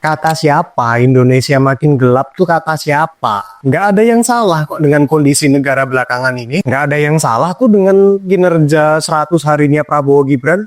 Kata siapa? Indonesia makin gelap tuh kata siapa? Nggak ada yang salah kok dengan kondisi negara belakangan ini. Nggak ada yang salah tuh dengan kinerja 100 harinya Prabowo Gibran.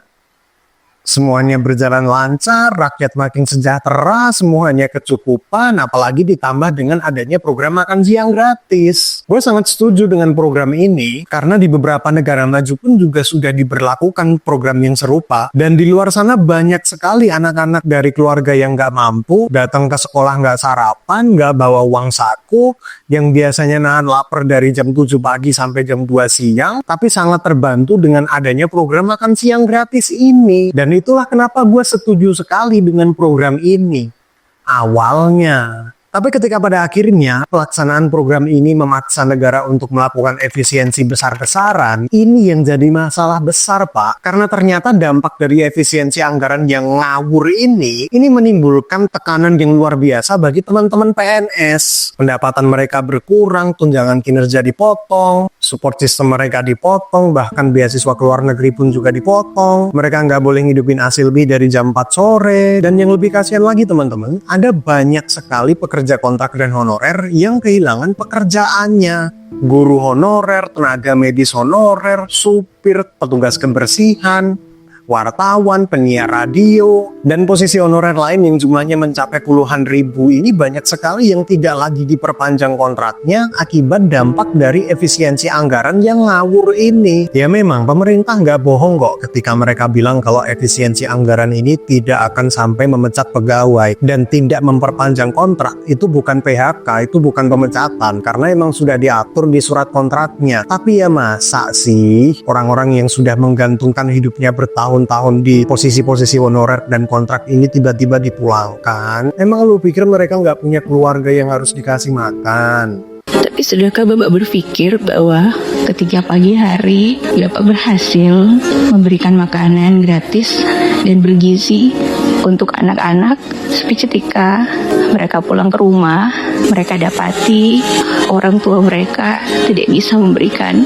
Semuanya berjalan lancar, rakyat makin sejahtera, semuanya kecukupan, apalagi ditambah dengan adanya program makan siang gratis. Gue sangat setuju dengan program ini, karena di beberapa negara maju pun juga sudah diberlakukan program yang serupa. Dan di luar sana banyak sekali anak-anak dari keluarga yang nggak mampu, datang ke sekolah nggak sarapan, nggak bawa uang saku, yang biasanya nahan lapar dari jam 7 pagi sampai jam 2 siang, tapi sangat terbantu dengan adanya program makan siang gratis ini. Dan itulah kenapa gue setuju sekali dengan program ini awalnya. Tapi ketika pada akhirnya pelaksanaan program ini memaksa negara untuk melakukan efisiensi besar-besaran, ini yang jadi masalah besar, Pak. Karena ternyata dampak dari efisiensi anggaran yang ngawur ini menimbulkan tekanan yang luar biasa bagi teman-teman PNS. Pendapatan mereka berkurang, tunjangan kinerja dipotong, support system mereka dipotong, bahkan beasiswa ke luar negeri pun juga dipotong. Mereka nggak boleh ngidupin hasil lebih dari jam 4 sore. Dan yang lebih kasihan lagi teman-teman, ada banyak sekali pekerja kontrak dan honorer yang kehilangan pekerjaannya. Guru honorer, tenaga medis honorer, supir, petugas kebersihan, wartawan, penyiar radio, dan posisi honorer lain yang jumlahnya mencapai puluhan ribu ini banyak sekali yang tidak lagi diperpanjang kontraknya akibat dampak dari efisiensi anggaran yang ngawur ini. Ya memang pemerintah nggak bohong kok ketika mereka bilang kalau efisiensi anggaran ini tidak akan sampai memecat pegawai dan tidak memperpanjang kontrak. Itu bukan PHK, itu bukan pemecatan karena emang sudah diatur di surat kontraknya. Tapi ya masa sih orang-orang yang sudah menggantungkan hidupnya bertahun-tahun di posisi-posisi honorer dan kontrak ini tiba-tiba dipulangkan? Emang lu pikir mereka nggak punya keluarga yang harus dikasih makan? Tapi sudahkah Bapak berpikir bahwa ketika pagi hari Bapak berhasil memberikan makanan gratis dan bergizi untuk anak-anak, tapi ketika mereka pulang ke rumah, mereka dapati orang tua mereka tidak bisa memberikan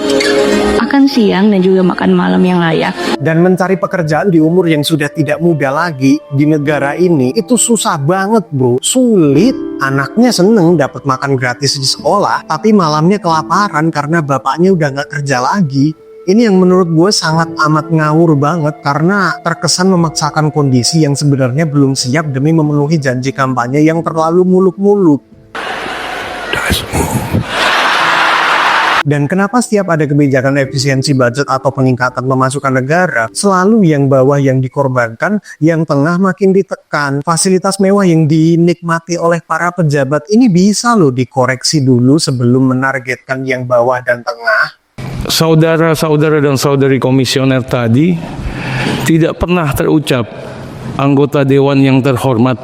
makan siang dan juga makan malam yang layak. Dan mencari pekerjaan di umur yang sudah tidak muda lagi di negara ini itu susah banget bro, sulit. Anaknya seneng dapat makan gratis di sekolah, tapi malamnya kelaparan karena bapaknya udah nggak kerja lagi. Ini yang menurut gue sangat amat ngawur banget karena terkesan memaksakan kondisi yang sebenarnya belum siap demi memenuhi janji kampanye yang terlalu muluk-muluk. Dan kenapa setiap ada kebijakan efisiensi budget atau peningkatan pemasukan negara, selalu yang bawah yang dikorbankan, yang tengah makin ditekan. Fasilitas mewah yang dinikmati oleh para pejabat ini bisa loh dikoreksi dulu sebelum menargetkan yang bawah dan tengah. Saudara-saudara dan saudari komisioner tadi tidak pernah terucap anggota dewan yang terhormat.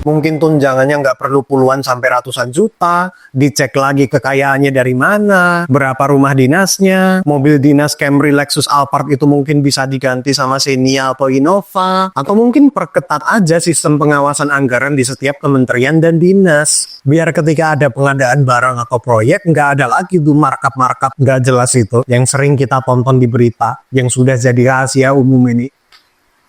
Mungkin tunjangannya nggak perlu puluhan sampai ratusan juta, dicek lagi kekayaannya dari mana, berapa rumah dinasnya, mobil dinas Camry, Lexus, Alphard itu mungkin bisa diganti sama Xenia atau Innova, atau mungkin perketat aja sistem pengawasan anggaran di setiap kementerian dan dinas. Biar ketika ada pengadaan barang atau proyek, nggak ada lagi tuh markup-markup nggak jelas itu, yang sering kita tonton di berita, yang sudah jadi rahasia umum ini.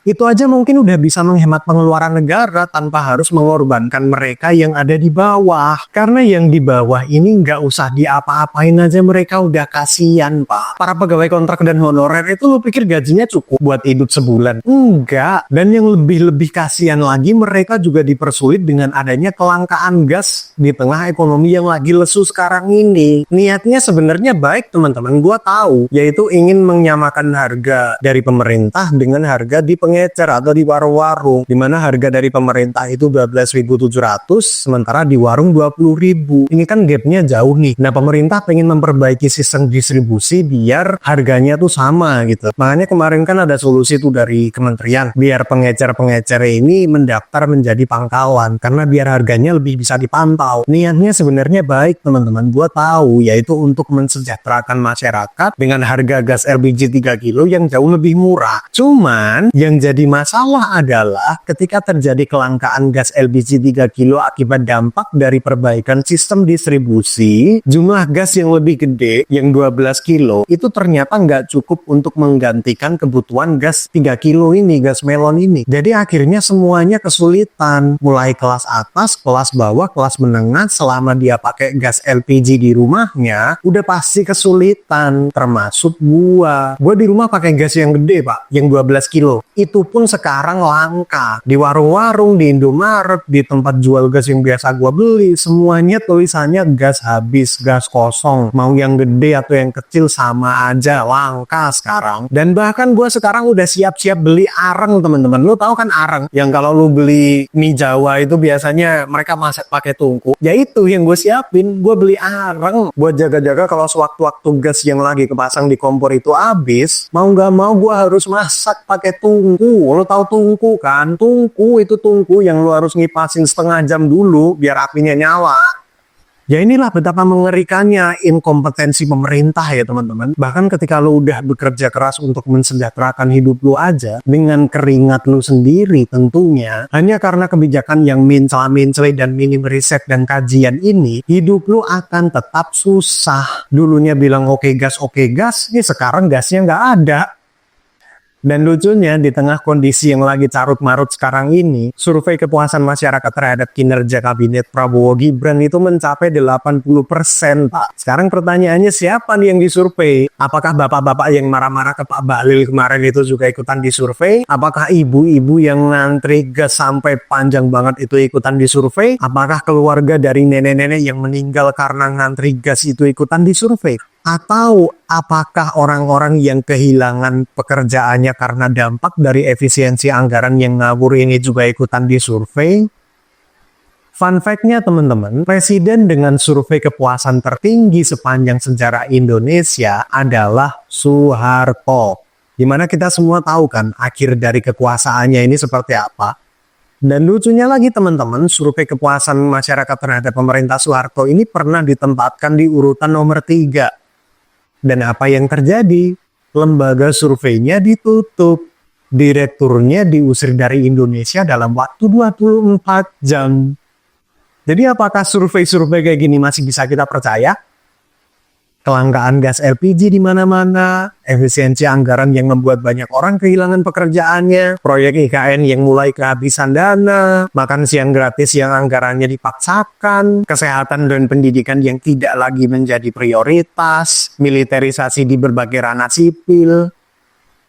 Itu aja mungkin udah bisa menghemat pengeluaran negara tanpa harus mengorbankan mereka yang ada di bawah. Karena yang di bawah ini nggak usah diapa-apain aja mereka udah kasihan, Pak. Para pegawai kontrak dan honorer itu lo pikir gajinya cukup buat hidup sebulan? Enggak. Dan yang lebih-lebih kasihan lagi mereka juga dipersulit dengan adanya kelangkaan gas di tengah ekonomi yang lagi lesu sekarang ini. Niatnya sebenarnya baik teman-teman, gua tahu. Yaitu ingin menyamakan harga dari pemerintah dengan harga di pengecer atau di warung-warung, di mana harga dari pemerintah itu 12.700 sementara di warung 20.000. Ini kan gapnya jauh nih. Nah pemerintah pengen memperbaiki sistem distribusi biar harganya tuh sama gitu. Makanya kemarin kan ada solusi tuh dari kementerian biar pengecer-pengecer ini mendaftar menjadi pangkalan karena biar harganya lebih bisa dipantau. Niatnya sebenarnya baik teman-teman, gua tahu, yaitu untuk mensejahterakan masyarakat dengan harga gas LPG 3 kilo yang jauh lebih murah. Cuman yang Yang jadi masalah adalah ketika terjadi kelangkaan gas LPG 3 kilo akibat dampak dari perbaikan sistem distribusi, jumlah gas yang lebih gede, yang 12 kilo, itu ternyata nggak cukup untuk menggantikan kebutuhan gas 3 kilo ini, gas melon ini. Jadi akhirnya semuanya kesulitan. Mulai kelas atas, kelas bawah, kelas menengah, selama dia pakai gas LPG di rumahnya, udah pasti kesulitan. Termasuk gua. Gua di rumah pakai gas yang gede, Pak, yang 12 kilo. Itu pun sekarang langka. Di warung-warung, di Indomaret, di tempat jual gas yang biasa gua beli, semuanya tulisannya gas habis, gas kosong. Mau yang gede atau yang kecil sama aja, langka sekarang. Dan bahkan gua sekarang udah siap-siap beli areng, teman-teman. Lu tahu kan areng? Yang kalau lu beli mie Jawa itu biasanya mereka masak pakai tungku. Ya itu yang gue siapin. Gue beli areng buat jaga-jaga kalau sewaktu-waktu gas yang lagi kepasang di kompor itu habis, mau nggak mau gue harus masak pakai tungku. Lo tahu tungku kan? Tungku itu tungku yang lo harus ngipasin setengah jam dulu biar apinya nyala. Ya inilah betapa mengerikannya inkompetensi pemerintah ya teman-teman. Bahkan ketika lo udah bekerja keras untuk mensejahterakan hidup lo aja, dengan keringat lo sendiri tentunya, hanya karena kebijakan yang mencela-mencela dan minim riset dan kajian ini, hidup lo akan tetap susah. Dulunya bilang oke gas, ya sekarang gasnya nggak ada. Dan lucunya di tengah kondisi yang lagi carut-marut sekarang ini, survei kepuasan masyarakat terhadap kinerja kabinet Prabowo Gibran itu mencapai 80%, Pak. Sekarang pertanyaannya siapa nih yang disurvei? Apakah bapak-bapak yang marah-marah ke Pak Bahlil kemarin itu juga ikutan disurvei? Apakah ibu-ibu yang ngantri gas sampai panjang banget itu ikutan disurvei? Apakah keluarga dari nenek-nenek yang meninggal karena ngantri gas itu ikutan disurvei? Atau apakah orang-orang yang kehilangan pekerjaannya karena dampak dari efisiensi anggaran yang ngawur ini juga ikutan disurvei? Fun fact-nya teman-teman, presiden dengan survei kepuasan tertinggi sepanjang sejarah Indonesia adalah Soeharto. Dimana kita semua tahu kan akhir dari kekuasaannya ini seperti apa. Dan lucunya lagi teman-teman, survei kepuasan masyarakat terhadap pemerintah Soeharto ini pernah ditempatkan di urutan nomor 3. Dan apa yang terjadi? Lembaga surveinya ditutup. Direkturnya diusir dari Indonesia dalam waktu 24 jam. Jadi apakah survei-survei kayak gini masih bisa kita percaya? Kelangkaan gas LPG di mana-mana, efisiensi anggaran yang membuat banyak orang kehilangan pekerjaannya, proyek IKN yang mulai kehabisan dana, makan siang gratis yang anggarannya dipaksakan, kesehatan dan pendidikan yang tidak lagi menjadi prioritas, militerisasi di berbagai ranah sipil.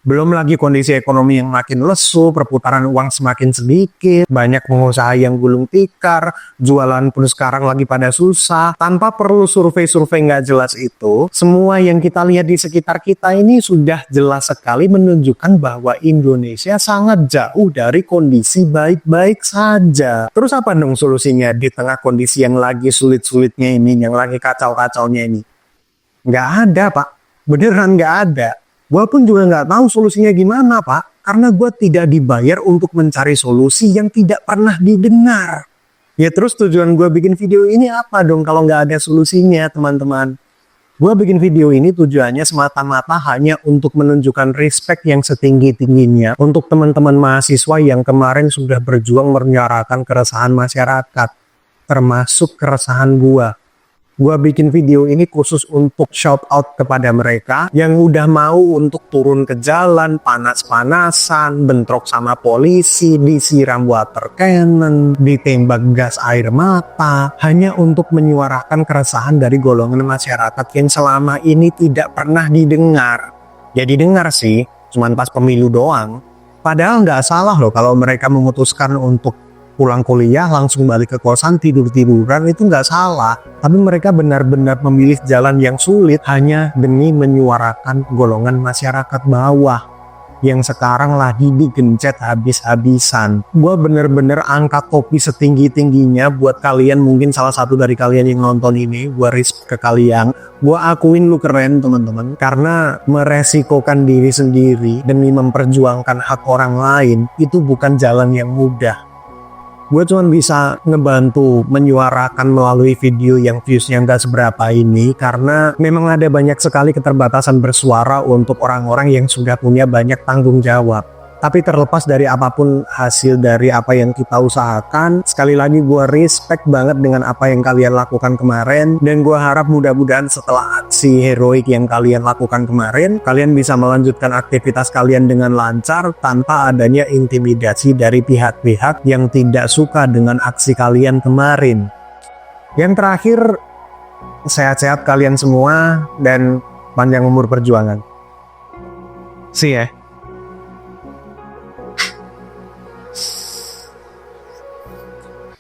Belum lagi kondisi ekonomi yang makin lesu, perputaran uang semakin sedikit, banyak pengusaha yang gulung tikar, jualan pun sekarang lagi pada susah. Tanpa perlu survei-survei nggak jelas itu, semua yang kita lihat di sekitar kita ini sudah jelas sekali menunjukkan bahwa Indonesia sangat jauh dari kondisi baik-baik saja. Terus apa dong solusinya di tengah kondisi yang lagi sulit-sulitnya ini, yang lagi kacau-kacaunya ini? Nggak ada, Pak. Beneran nggak ada. Gue pun juga nggak tahu solusinya gimana, Pak. Karena gue tidak dibayar untuk mencari solusi yang tidak pernah didengar. Ya terus tujuan gue bikin video ini apa dong kalau nggak ada solusinya, teman-teman? Gue bikin video ini tujuannya semata-mata hanya untuk menunjukkan respect yang setinggi-tingginya untuk teman-teman mahasiswa yang kemarin sudah berjuang menyuarakan keresahan masyarakat. Termasuk keresahan gue. Gue bikin video ini khusus untuk shout out kepada mereka yang udah mau untuk turun ke jalan, panas-panasan, bentrok sama polisi, disiram water cannon, ditembak gas air mata, hanya untuk menyuarakan keresahan dari golongan masyarakat yang selama ini tidak pernah didengar. Ya didengar sih, cuman pas pemilu doang. Padahal nggak salah loh kalau mereka memutuskan untuk pulang kuliah langsung balik ke kosan tidur-tiduran, itu nggak salah. Tapi mereka benar-benar memilih jalan yang sulit hanya demi menyuarakan golongan masyarakat bawah yang sekarang lagi digencet habis-habisan. Gue bener-bener angkat topi setinggi-tingginya buat kalian, mungkin salah satu dari kalian yang nonton ini. Gue respect ke kalian. Gue akuin lu keren teman-teman, karena meresikokan diri sendiri demi memperjuangkan hak orang lain itu bukan jalan yang mudah. Gue cuma bisa ngebantu menyuarakan melalui video yang viewsnya nggak seberapa ini, karena memang ada banyak sekali keterbatasan bersuara untuk orang-orang yang sudah punya banyak tanggung jawab. Tapi terlepas dari apapun hasil dari apa yang kita usahakan, sekali lagi gue respect banget dengan apa yang kalian lakukan kemarin. Dan gue harap mudah-mudahan setelah aksi heroik yang kalian lakukan kemarin, kalian bisa melanjutkan aktivitas kalian dengan lancar tanpa adanya intimidasi dari pihak-pihak yang tidak suka dengan aksi kalian kemarin. Yang terakhir, sehat-sehat kalian semua dan panjang umur perjuangan. See ya.